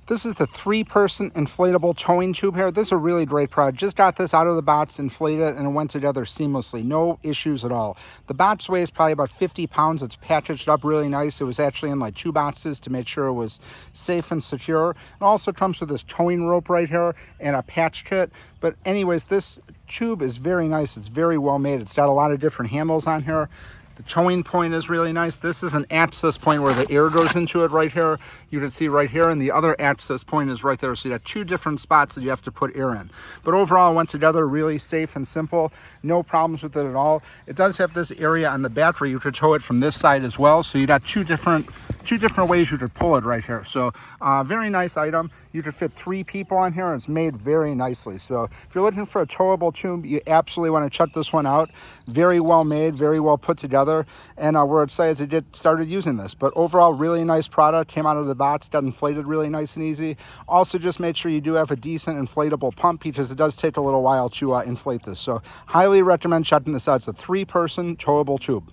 This is the 3-person inflatable towing tube here. This is a really great product. Just got this out of the box, inflated it, and it went together seamlessly. No issues at all. The box weighs probably about 50 pounds. It's packaged up really nice. It was actually in like 2 boxes to make sure it was safe and secure. It also comes with this towing rope right here and a patch kit. But anyways, this tube is very nice. It's very well made. It's got a lot of different handles on here. The towing point is really nice. This is an access point where the air goes into it right here. You can see right here, and the other access point is right there. So you got 2 different spots that you have to put air in. But overall, it went together really safe and simple. No problems with it at all. It does have this area on the back where you could tow it from this side as well. So you got two different ways you could pull it right here. So very nice item. You could fit 3 people on here, and it's made very nicely. So if you're looking for a towable tube, you absolutely want to check this one out. Very well made, very well put together, and we're excited to get started using this. But overall, really nice product. Came out of the box, got inflated really nice and easy. Also, just make sure you do have a decent inflatable pump, because it does take a little while to inflate this. So highly recommend checking this out. It's a 3-person towable tube.